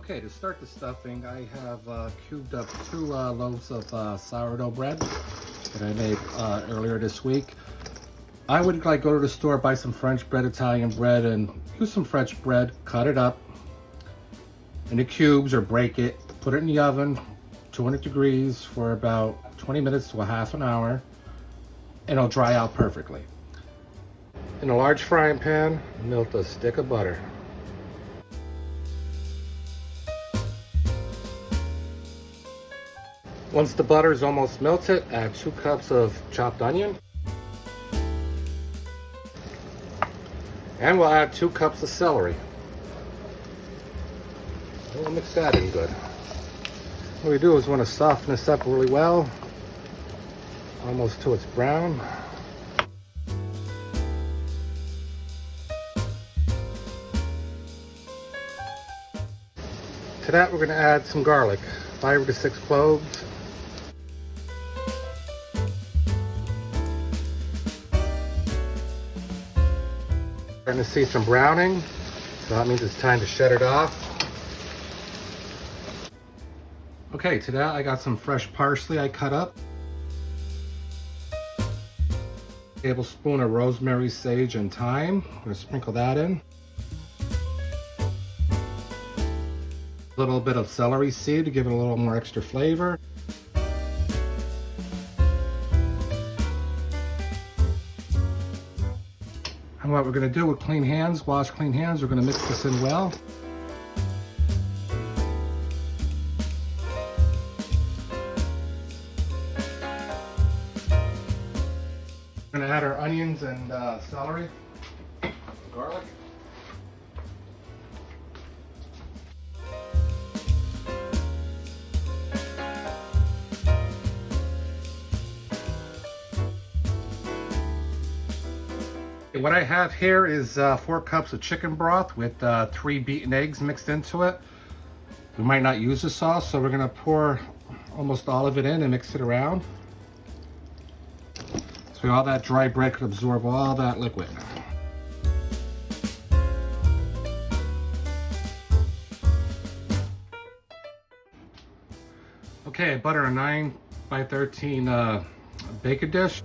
Okay, to start the stuffing, I have cubed up 2 loaves of sourdough bread that I made earlier this week. I would go to the store, buy some French bread, Italian bread, and use some French bread, cut it up into cubes or break it, put it in the oven, 200 degrees for about 20 minutes to a half an hour, and it'll dry out perfectly. In a large frying pan, melt a stick of butter. Once the butter is almost melted, add 2 cups of chopped onion. And we'll add 2 cups of celery. We'll mix that in good. What we do is want to soften this up really well, almost till it's brown. To that, we're going to add some garlic, 5 to 6 cloves. Starting to see some browning, so that means it's time to shut it off. Okay, to that I got some fresh parsley I cut up. A tablespoon of rosemary, sage, and thyme. I'm going to sprinkle that in. A little bit of celery seed to give it a little more extra flavor. And what we're going to do with clean hands, wash clean hands, we're going to mix this in well. We're going to add our onions and celery, garlic. What I have here is 4 cups of chicken broth with 3 beaten eggs mixed into it. We might not use the sauce, so we're going to pour almost all of it in and mix it around. So all that dry bread could absorb all that liquid. Okay, I butter a 9 by 13 baking dish.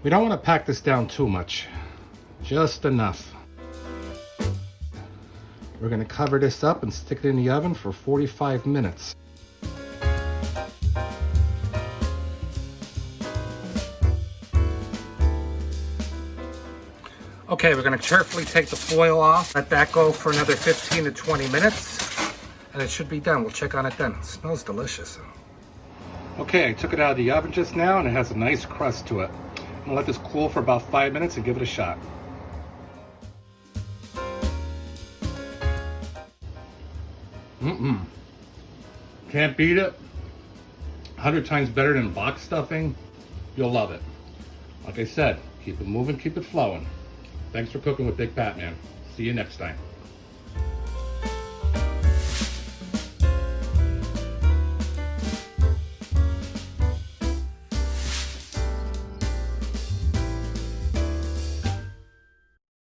We don't want to pack this down too much, just enough. We're going to cover this up and stick it in the oven for 45 minutes. Okay, we're going to carefully take the foil off, let that go for another 15 to 20 minutes, and it should be done. We'll check on it then. It smells delicious. Okay, I took it out of the oven just now and it has a nice crust to it. I'm gonna let this cool for about 5 minutes and give it a shot. Can't beat it. 100 times better than box stuffing. You'll love it. Like I said, keep it moving, keep it flowing. Thanks for cooking with Big Pat, man. See you next time.